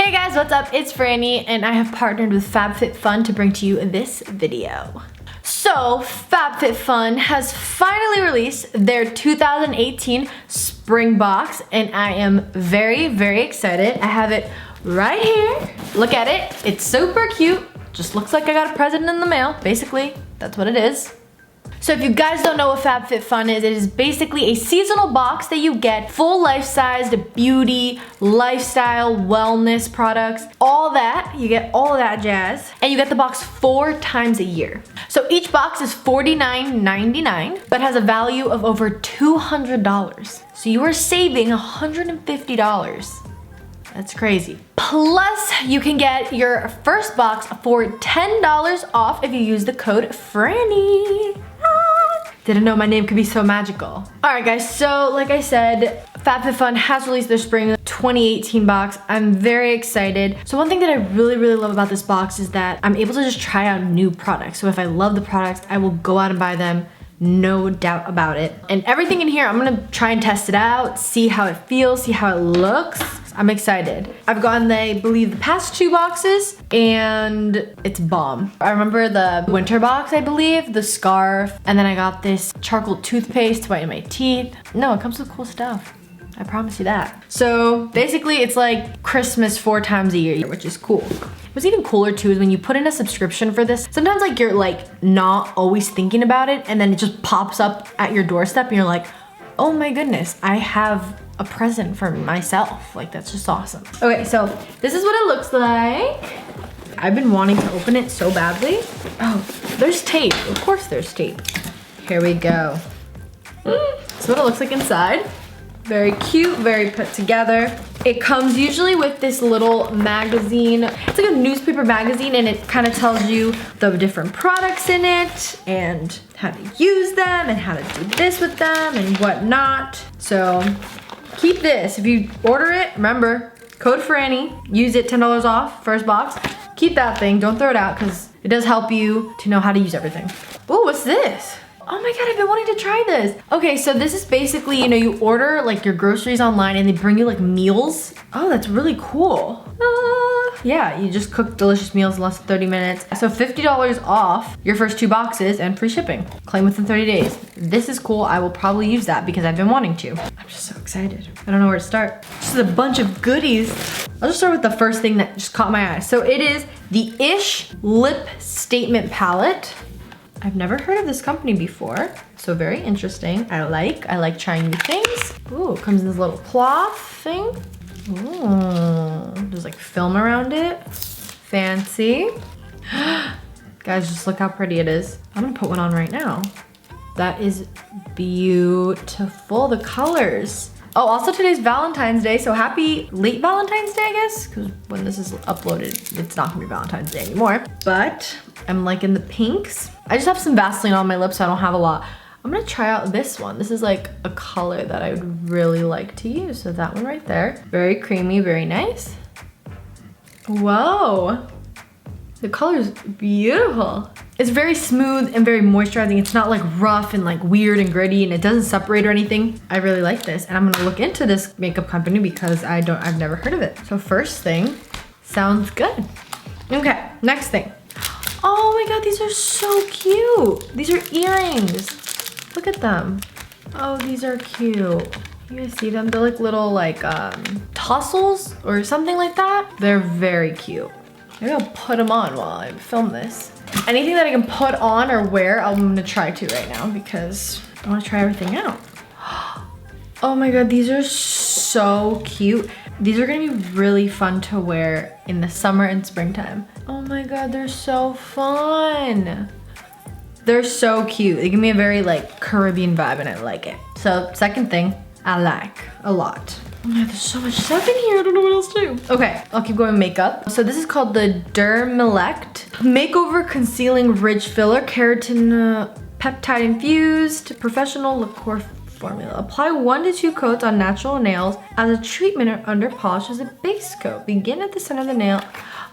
Hey guys, what's up? It's Franny and I have partnered with FabFitFun to bring to you this video. So FabFitFun has finally released their 2018 spring box and I am very, very excited. I have it right here. Look at it. It's super cute. Just looks like I got a present in the mail. Basically, that's what it is. So if you guys don't know what FabFitFun is, it is basically a seasonal box that you get full life-sized beauty, lifestyle, wellness products, all that. You get all of that jazz. And you get the box 4 times a year. So each box is $49.99, but has a value of over $200. So you are saving $150. That's crazy. Plus, you can get your first box for $10 off if you use the code Franny. Didn't know my name could be so magical. All right guys, so like I said, FabFitFun has released their spring 2018 box. I'm very excited. So one thing that I really, really love about this box is that I'm able to just try out new products. So if I love the products, I will go out and buy them. No doubt about it. And everything in here, I'm gonna try and test it out, see how it feels, see how it looks. I'm excited. I've gotten, I believe, the past 2 boxes and it's bomb. I remember the winter box, I believe, the scarf, and then I got this charcoal toothpaste to whiten my teeth. No, it comes with cool stuff. I promise you that. So basically it's like Christmas 4 times a year, which is cool. What's even cooler too is when you put in a subscription for this, sometimes like you're like not always thinking about it and then it just pops up at your doorstep and you're like, oh my goodness, I have a present for myself. Like that's just awesome. Okay, so this is what it looks like. I've been wanting to open it so badly. Oh, there's tape. Of course there's tape. Here we go. This is what it looks like inside. Very cute, very put together. It comes usually with this little magazine. It's like a newspaper magazine and it kind of tells you the different products in it and how to use them and how to do this with them and whatnot. So keep this. If you order it, remember, code Franny, use it, $10 off, first box. Keep that thing, don't throw it out because it does help you to know how to use everything. Oh, what's this? Oh my God, I've been wanting to try this. Okay, so this is basically, you know, you order like your groceries online and they bring you like meals. Oh, that's really cool. Yeah, you just cook delicious meals in less than 30 minutes. So $50 off your first 2 boxes and free shipping. Claim within 30 days. This is cool. I will probably use that because I've been wanting to. I'm just so excited. I don't know where to start. This is a bunch of goodies. I'll just start with the first thing that just caught my eye. So it is the Ish Lip Statement Palette. I've never heard of this company before, so very interesting. I like trying new things. Ooh, it comes in this little cloth thing. Ooh, there's like film around it. Fancy. Guys, just look how pretty it is. I'm gonna put one on right now. That is beautiful, the colors. Oh, also today's Valentine's Day, so happy late Valentine's Day, I guess, because when this is uploaded, it's not gonna be Valentine's Day anymore. But I'm liking the pinks. I just have some Vaseline on my lips, so I don't have a lot. I'm gonna try out this one. This is like a color that I would really like to use. So that one right there. Very creamy, very nice. Whoa. The color is beautiful. It's very smooth and very moisturizing. It's not like rough and like weird and gritty and it doesn't separate or anything. I really like this and I'm gonna look into this makeup company because I've never heard of it. So first thing, sounds good. Okay, next thing. Oh my God, these are so cute. These are earrings. Look at them. Oh, these are cute. You guys see them? They're like little like tassels or something like that. They're very cute. Maybe I'll put them on while I film this. Anything that I can put on or wear, I'm gonna try to right now because I wanna try everything out. Oh my God, these are so cute. These are gonna be really fun to wear in the summer and springtime. Oh my God, they're so fun. They're so cute. They give me a very like Caribbean vibe and I like it. So second thing, I like a lot. Oh my God, there's so much stuff in here. I don't know what else to do. Okay, I'll keep going with makeup. So this is called the Dermelect Makeover Concealing Ridge Filler Keratin Peptide Infused Professional Liqueur Formula. Apply 1 to 2 coats on natural nails as a treatment or under polish as a base coat. Begin at the center of the nail.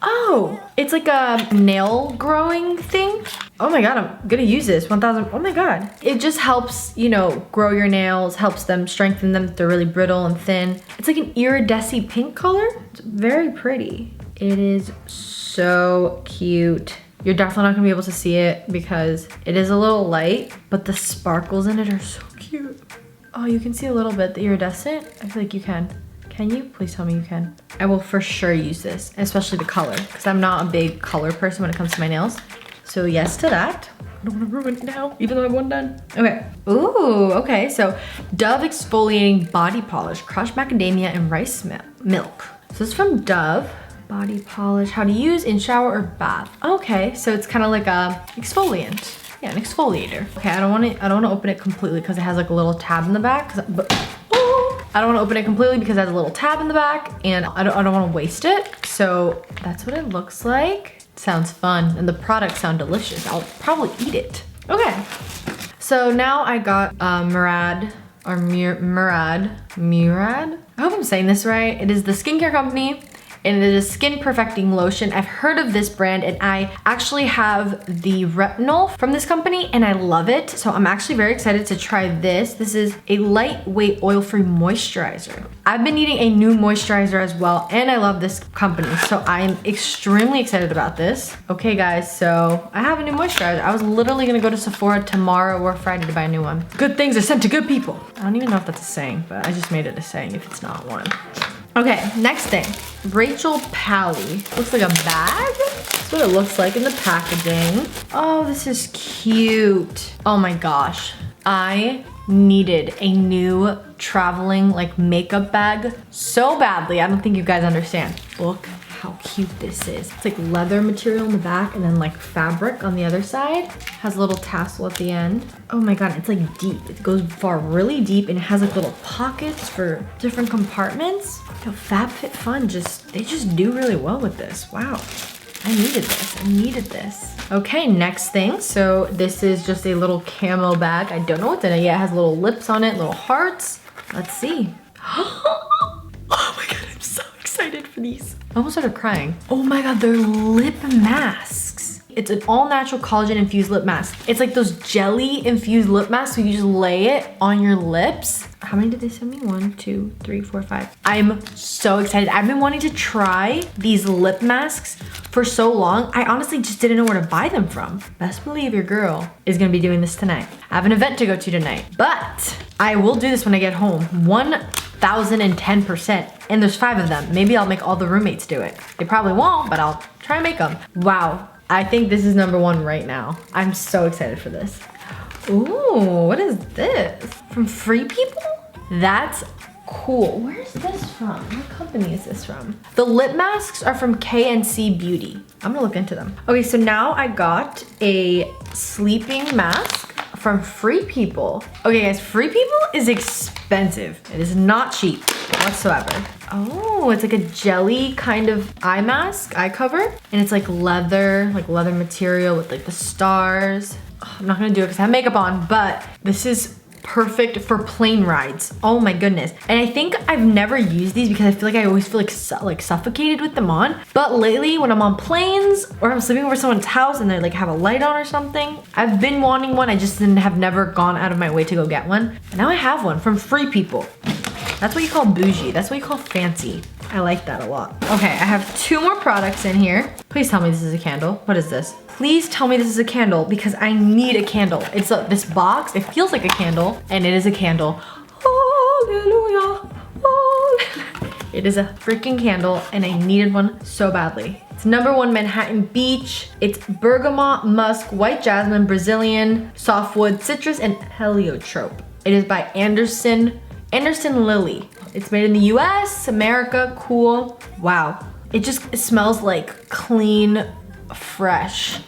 Oh, it's like a nail growing thing. Oh my God, I'm gonna use this 1000. Oh my God. It just helps, you know, grow your nails, helps them strengthen them if they're really brittle and thin. It's like an iridescent pink color. It's very pretty. It is so cute. You're definitely not gonna be able to see it because it is a little light, but the sparkles in it are so cute. Oh, you can see a little bit, the iridescent. I feel like you can. Can you? Please tell me you can. I will for sure use this, especially the color, because I'm not a big color person when it comes to my nails. So yes to that. I don't want to ruin it now, even though I have one done. Okay. Ooh, okay. So Dove exfoliating body polish, crushed macadamia and rice milk. So this is from Dove. Body polish, how to use in shower or bath. Okay, so it's kind of like a exfoliant. Yeah, an exfoliator. Okay, I don't want to open it completely because it has like a little tab in the back. I don't want to open it completely because it has a little tab in the back and I don't want to waste it. So that's what it looks like. It sounds fun and the products sound delicious. I'll probably eat it. Okay, so now I got Murad. I hope I'm saying this right. It is the skincare company. And it is a skin perfecting lotion. I've heard of this brand and I actually have the retinol from this company and I love it. So I'm actually very excited to try this. This is a lightweight oil-free moisturizer. I've been needing a new moisturizer as well and I love this company. So I'm extremely excited about this. Okay guys, so I have a new moisturizer. I was literally gonna go to Sephora tomorrow or Friday to buy a new one. Good things are sent to good people. I don't even know if that's a saying, but I just made it a saying if it's not one. Okay, next thing, Rachel Pally. Looks like a bag? That's what it looks like in the packaging. Oh, this is cute. Oh my gosh. I needed a new traveling like makeup bag so badly. I don't think you guys understand. Look how cute this is. It's like leather material in the back and then like fabric on the other side. Has a little tassel at the end. Oh my God, it's like deep. It goes far really deep and it has like little pockets for different compartments. You know, FabFitFun they just do really well with this. Wow, I needed this, I needed this. Okay, next thing. So this is just a little camo bag. I don't know what's in it yet. It has little lips on it, little hearts. Let's see. Oh my God, I'm so excited for these. I almost started crying. Oh my God, they're lip masks. It's an all natural collagen infused lip mask. It's like those jelly infused lip masks where you just lay it on your lips. How many did they send me? 1, 2, 3, 4, 5. I'm so excited. I've been wanting to try these lip masks for so long. I honestly just didn't know where to buy them from. Best believe your girl is gonna be doing this tonight. I have an event to go to tonight, but I will do this when I get home. 1010%. And there's 5 of them. Maybe I'll make all the roommates do it. They probably won't, but I'll try and make them. Wow. I think this is #1 right now. I'm so excited for this. Ooh, what is this? From Free People? That's cool. Where's this from? What company is this from? The lip masks are from KNC Beauty. I'm gonna look into them. Okay, so now I got a sleeping mask from Free People. Okay guys, Free People is expensive. It is not cheap whatsoever. Oh, it's like a jelly kind of eye mask, eye cover. And it's like leather material with like the stars. Oh, I'm not gonna do it because I have makeup on, but this is perfect for plane rides. Oh my goodness. And I think I've never used these because I feel like I always feel like suffocated with them on. But lately when I'm on planes or I'm sleeping over someone's house and they like have a light on or something, I've been wanting one. I just have never gone out of my way to go get one. And now I have one from Free People. That's what you call bougie. That's what you call fancy. I like that a lot. Okay, I have 2 more products in here. Please tell me this is a candle. What is this? Please tell me this is a candle because I need a candle. It's this box. It feels like a candle and it is a candle. Hallelujah. Hallelujah. It is a freaking candle and I needed one so badly. It's #1 Manhattan Beach. It's bergamot, musk, white jasmine, Brazilian, softwood, citrus, and heliotrope. It is by Anderson Lily. It's made in the US, America, cool. Wow. It smells like clean, fresh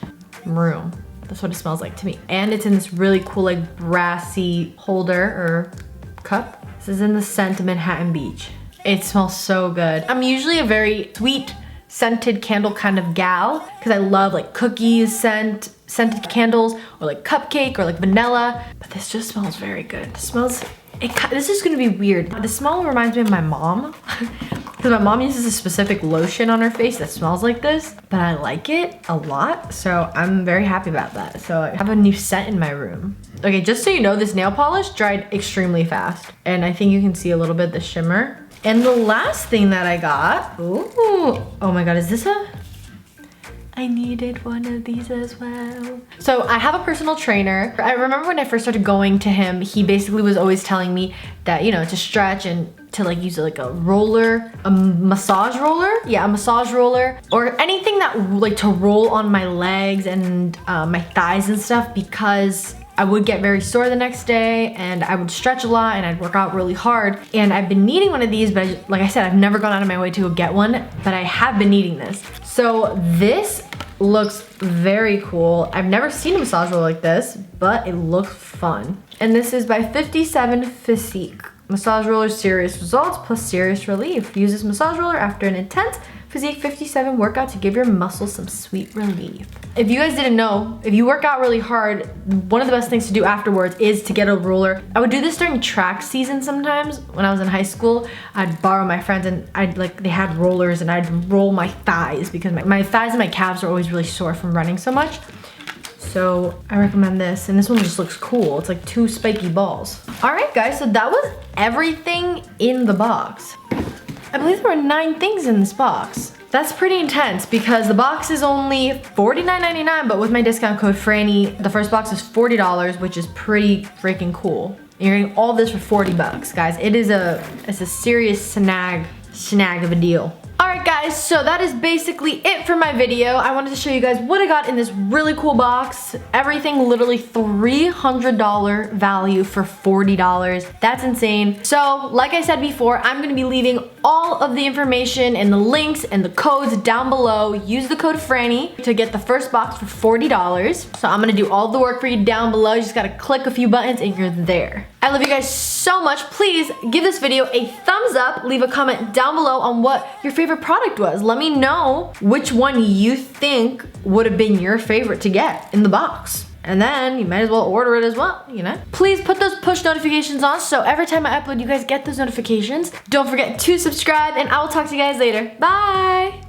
room. That's what it smells like to me. And it's in this really cool like brassy holder or cup. This is in the scent Manhattan Beach. It smells so good. I'm usually a very sweet scented candle kind of gal because I love like cookies, scented candles or like cupcake or like vanilla. But this just smells very good. This is gonna be weird. The smell reminds me of my mom. Because my mom uses a specific lotion on her face that smells like this, but I like it a lot, so I'm very happy about that. So I have a new scent in my room. Okay, just so you know, this nail polish dried extremely fast. And I think you can see a little bit of the shimmer. And the last thing that I got, ooh, oh my God, is this I needed one of these as well. So I have a personal trainer. I remember when I first started going to him, he basically was always telling me that, you know, to stretch and to like use like a roller, a massage roller. Yeah, a massage roller or anything that like to roll on my legs and my thighs and stuff, because I would get very sore the next day and I would stretch a lot and I'd work out really hard. And I've been needing one of these, but like I said, I've never gone out of my way to go get one, but I have been needing this. So this looks very cool. I've never seen a massage roller like this, but it looks fun. And this is by 57 Physique. Massage roller serious results plus serious relief. Use this massage roller after an intense Physique 57 workout to give your muscles some sweet relief. If you guys didn't know, if you work out really hard, one of the best things to do afterwards is to get a roller. I would do this during track season sometimes. When I was in high school, I'd borrow my friends and they had rollers and I'd roll my thighs because my thighs and my calves are always really sore from running so much. So I recommend this, and this one just looks cool. It's like 2 spiky balls. All right guys, so that was everything in the box. I believe there were 9 things in this box. That's pretty intense because the box is only $49.99, but with my discount code Franny, the first box is $40, which is pretty freaking cool. You're getting all this for 40 bucks, guys. It's a serious snag of a deal. Alright guys, so that is basically it for my video. I wanted to show you guys what I got in this really cool box. Everything literally $300 value for $40. That's insane. So like I said before, I'm going to be leaving all of the information and the links and the codes down below. Use the code Franny to get the first box for $40. So I'm going to do all the work for you down below. You just got to click a few buttons and you're there. I love you guys so much. Please give this video a thumbs up. Leave a comment down below on what your favorite product was. Let me know which one you think would have been your favorite to get in the box. And then you might as well order it as well, you know? Please put those push notifications on so every time I upload, you guys get those notifications. Don't forget to subscribe, and I will talk to you guys later. Bye!